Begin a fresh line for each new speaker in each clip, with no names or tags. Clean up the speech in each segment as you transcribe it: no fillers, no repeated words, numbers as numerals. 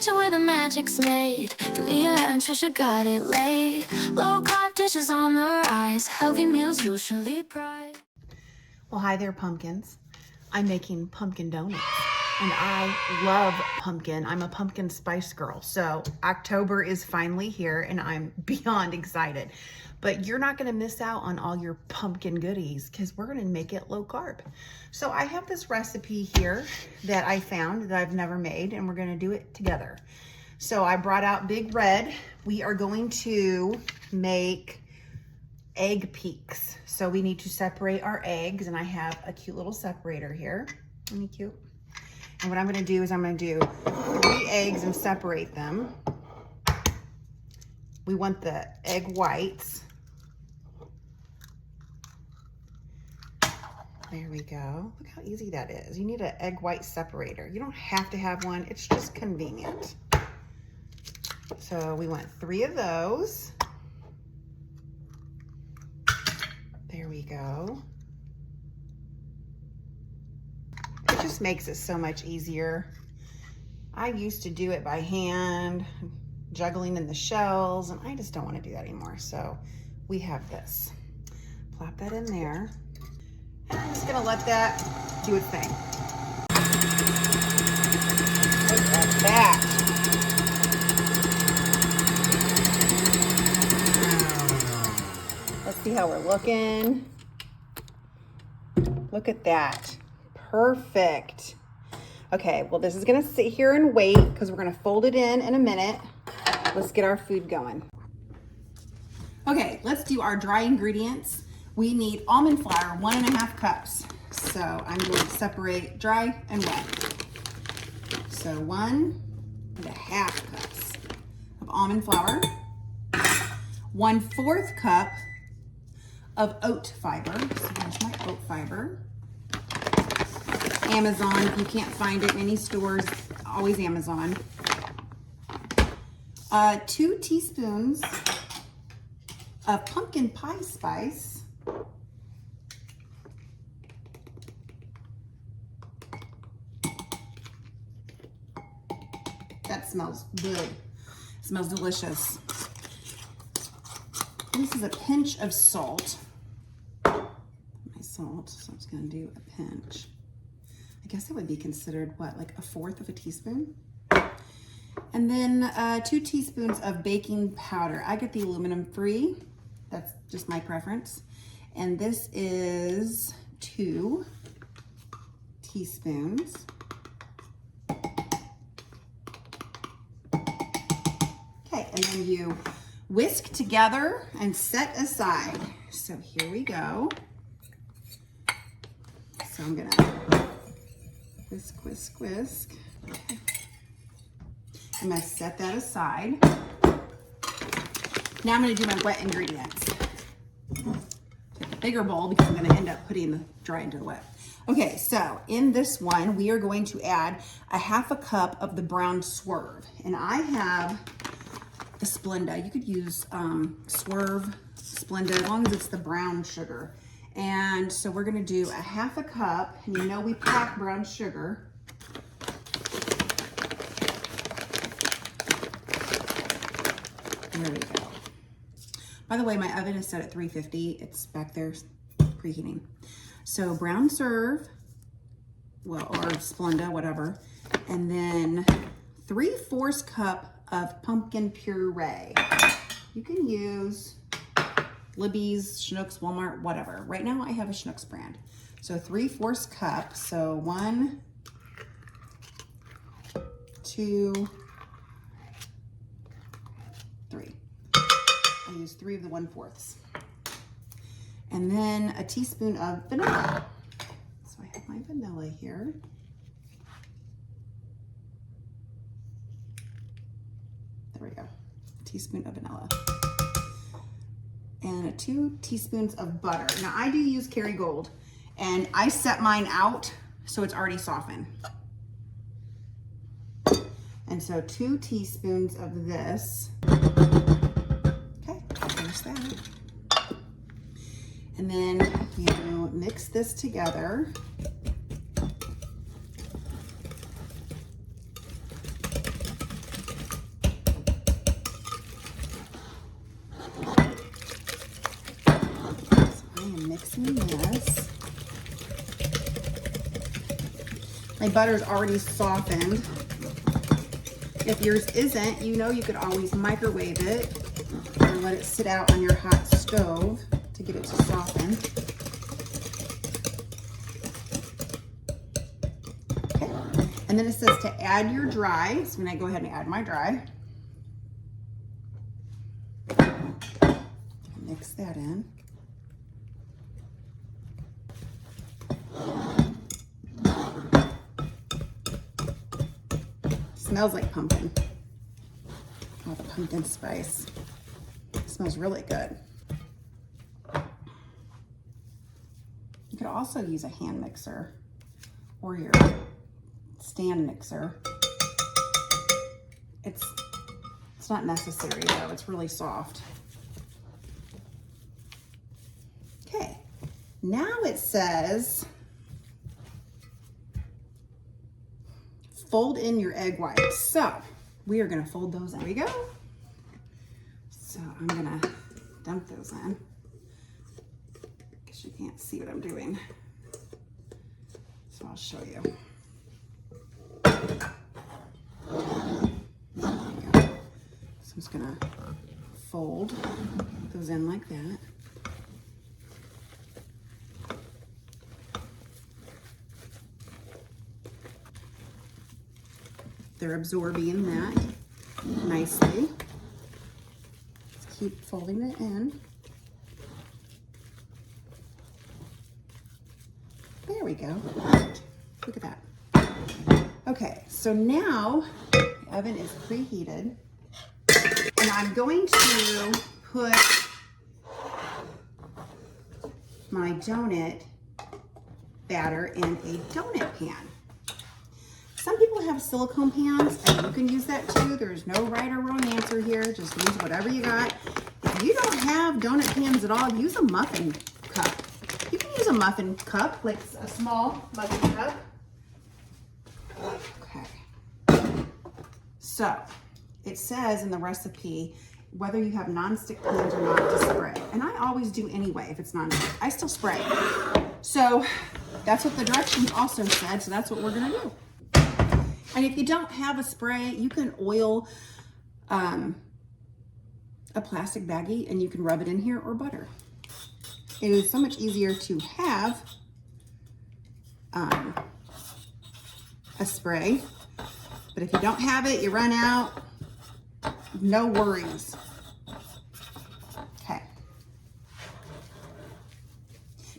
kitchen where the magic's made. Leah and Trisha got it laid. Low-carb dishes on the rise. Healthy meals usually pride.
Well, hi there, pumpkins. I'm making pumpkin donuts, and I love pumpkin. I'm a pumpkin spice girl, so October is finally here, and I'm beyond excited. But you're not gonna miss out on all your pumpkin goodies because we're gonna make it low carb. So I have this recipe here that I found that I've never made, and we're gonna do it together. So I brought out Big Red. We are going to make egg peaks. So we need to separate our eggs, and I have a cute little separator here. Isn't he cute? And what I'm gonna do is I'm gonna do 3 eggs and separate them. We want the egg whites. There we go. Look how easy that is. You need an egg white separator. You don't have to have one. It's just convenient. So we want 3 of those. There we go. It just makes it so much easier. I used to do it by hand, juggling in the shells, and I just don't want to do that anymore. So we have this. Plop that in there. And I'm just gonna let that do its thing. Look at that. Let's see how we're looking. Look at that. Perfect. Okay, well, this is gonna sit here and wait because we're gonna fold it in a minute. Let's get our food going. Okay, let's do our dry ingredients. We need almond flour, 1.5 cups. So I'm going to separate dry and wet. So 1.5 cups of almond flour, 1/4 cup of oat fiber. So here's my oat fiber. Amazon, if you can't find it in any stores, always Amazon. 2 teaspoons of pumpkin pie spice. That smells good. It smells delicious. This is a pinch of salt. My salt, so I'm just gonna do a pinch. I guess that would be considered what, like 1/4 of a teaspoon? And then 2 teaspoons of baking powder. I get the aluminum free. That's just my preference. And this is 2 teaspoons. Okay, and then you whisk together and set aside. So here we go. So I'm gonna whisk, whisk, whisk. Okay. I'm gonna set that aside. Now I'm gonna do my wet ingredients. Take a bigger bowl because I'm gonna end up putting the dry into the wet. Okay, so in this one, we are going to add 1/2 cup of the brown swerve. And I have the Splenda. You could use Swerve, Splenda, as long as it's the brown sugar. And so we're gonna do 1/2 cup, and you know we pack brown sugar. There we go. By the way, my oven is set at 350. It's back there preheating. So brown serve, well, or Splenda, whatever. And then 3/4 cup of pumpkin puree. You can use Libby's, Schnucks, Walmart, whatever. Right now I have a Schnucks brand. So 3/4 cup. So 1, 2, 3. I use 3 of the 1/4. And then a teaspoon of vanilla. So I have my vanilla here. There we go. A teaspoon of vanilla. And 2 teaspoons of butter. Now I do use Kerrygold, and I set mine out so it's already softened. And so 2 teaspoons of this. Okay, finish that. And then you mix this together. My butter's already softened. If yours isn't, you know you could always microwave it or let it sit out on your hot stove to get it to soften. Okay, and then it says to add your dry. So I'm gonna go ahead and add my dry. Mix that in. Smells like pumpkin. Oh, the pumpkin spice. It smells really good. You could also use a hand mixer or your stand mixer. It's not necessary though, it's really soft. Okay, now it says fold in your egg whites. So we are gonna fold those in. There we go. So I'm gonna dump those in. Guess you can't see what I'm doing. So I'll show you. There we go. So I'm just gonna fold those in like that. They're absorbing that nicely. Just keep folding it in. There we go. Look at that. Okay, so now the oven is preheated, and I'm going to put my donut batter in a donut pan. Some people have silicone pans, and you can use that too. There's no right or wrong answer here. Just use whatever you got. If you don't have donut pans at all, use a muffin cup. You can use a muffin cup, like a small muffin cup. Okay. So, it says in the recipe, whether you have nonstick pans or not, to spray. And I always do anyway if it's nonstick. I still spray. So, that's what the directions also said, so that's what we're gonna do. And if you don't have a spray, you can oil a plastic baggie and you can rub it in here or butter. It is so much easier to have a spray, but if you don't have it, you run out, no worries. Okay.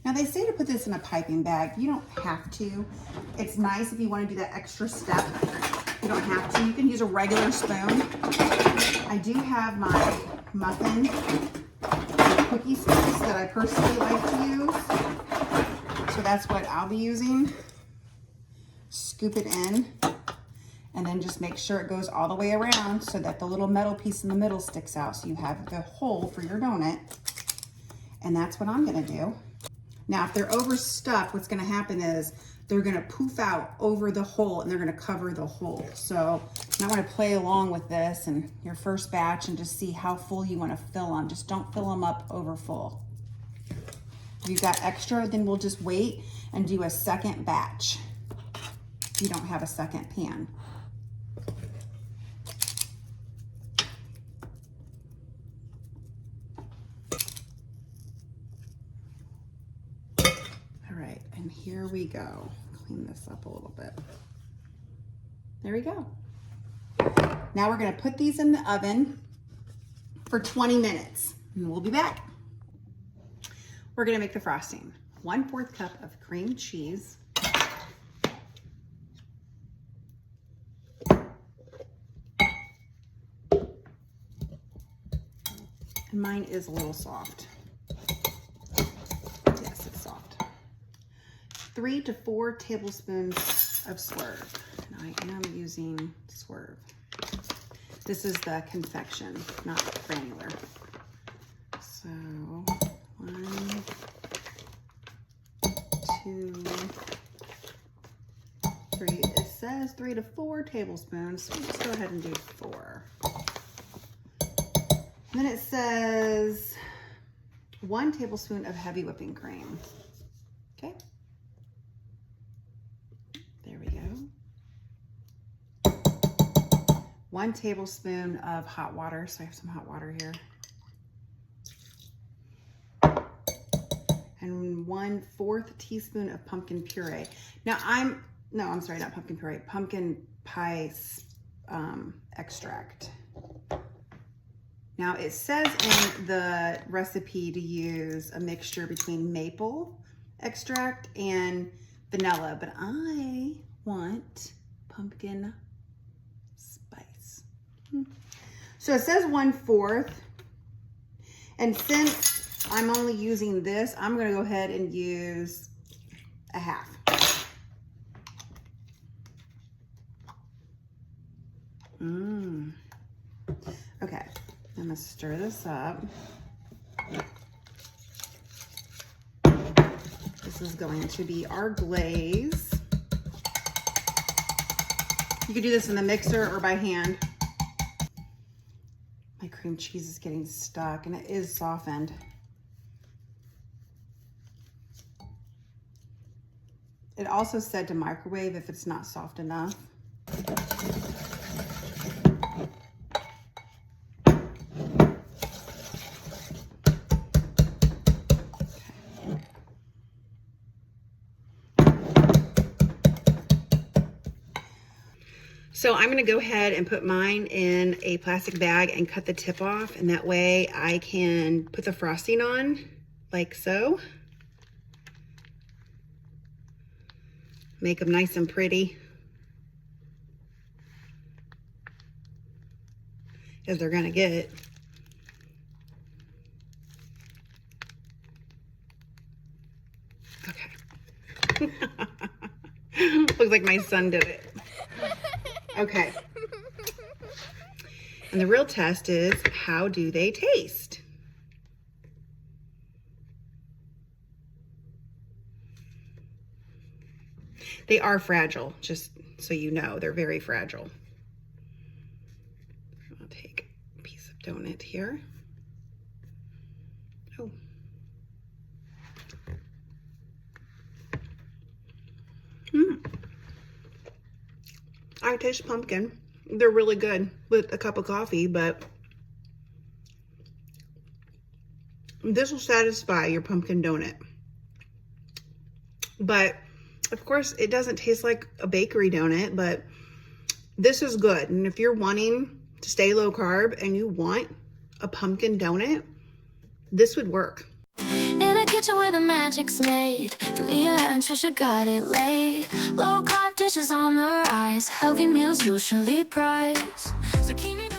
Now they say to put this in a piping bag. You don't have to. It's nice if you want to do that extra step. You don't have to. You can use a regular spoon. I do have my muffin cookie spoons that I personally like to use. So that's what I'll be using. Scoop it in and then just make sure it goes all the way around so that the little metal piece in the middle sticks out so you have the hole for your donut. And that's what I'm gonna do. Now, if they're overstuffed, what's gonna happen is they're gonna poof out over the hole and they're gonna cover the hole. So you might wanna play along with this and your first batch and just see how full you wanna fill them. Just don't fill them up over full. If you've got extra, then we'll just wait and do a second batch if you don't have a second pan. And here we go. Clean this up a little bit. There we go. Now we're gonna put these in the oven for 20 minutes and we'll be back. We're gonna make the frosting. 1/4 cup of cream cheese. And mine is a little soft. 3 to 4 tablespoons of Swerve. And I am using Swerve. This is the confection, not granular. So 1, 2, 3. It says 3 to 4 tablespoons. So let's go ahead and do 4. And then it says 1 tablespoon of heavy whipping cream. Okay. There we go. 1 tablespoon of hot water. So I have some hot water here. And 1/4 teaspoon of pumpkin puree. Now I'm sorry, not pumpkin puree, pumpkin pie extract. Now it says in the recipe to use a mixture between maple extract and vanilla, but I want pumpkin spice. So it says 1/4, and since I'm only using this, I'm gonna go ahead and use a half. Okay, I'm gonna stir this up. This is going to be our glaze. You could do this in the mixer or by hand. My cream cheese is getting stuck and it is softened. It also said to microwave if it's not soft enough. So I'm gonna go ahead and put mine in a plastic bag and cut the tip off, and that way I can put the frosting on like so. Make them nice and pretty, as they're gonna get. Okay. Looks like my son did it. Okay. And the real test is, how do they taste? They are fragile, just so you know, they're very fragile. I'll take a piece of donut here. Oh. I taste pumpkin. They're really good with a cup of coffee, but this will satisfy your pumpkin donut. But of course, it doesn't taste like a bakery donut, but this is good. And if you're wanting to stay low carb and you want a pumpkin donut, this would work.
In a kitchen where the magic's made, Leah and Trisha got it laid. Low carb dishes on the rise, healthy meals usually prize. Zucchini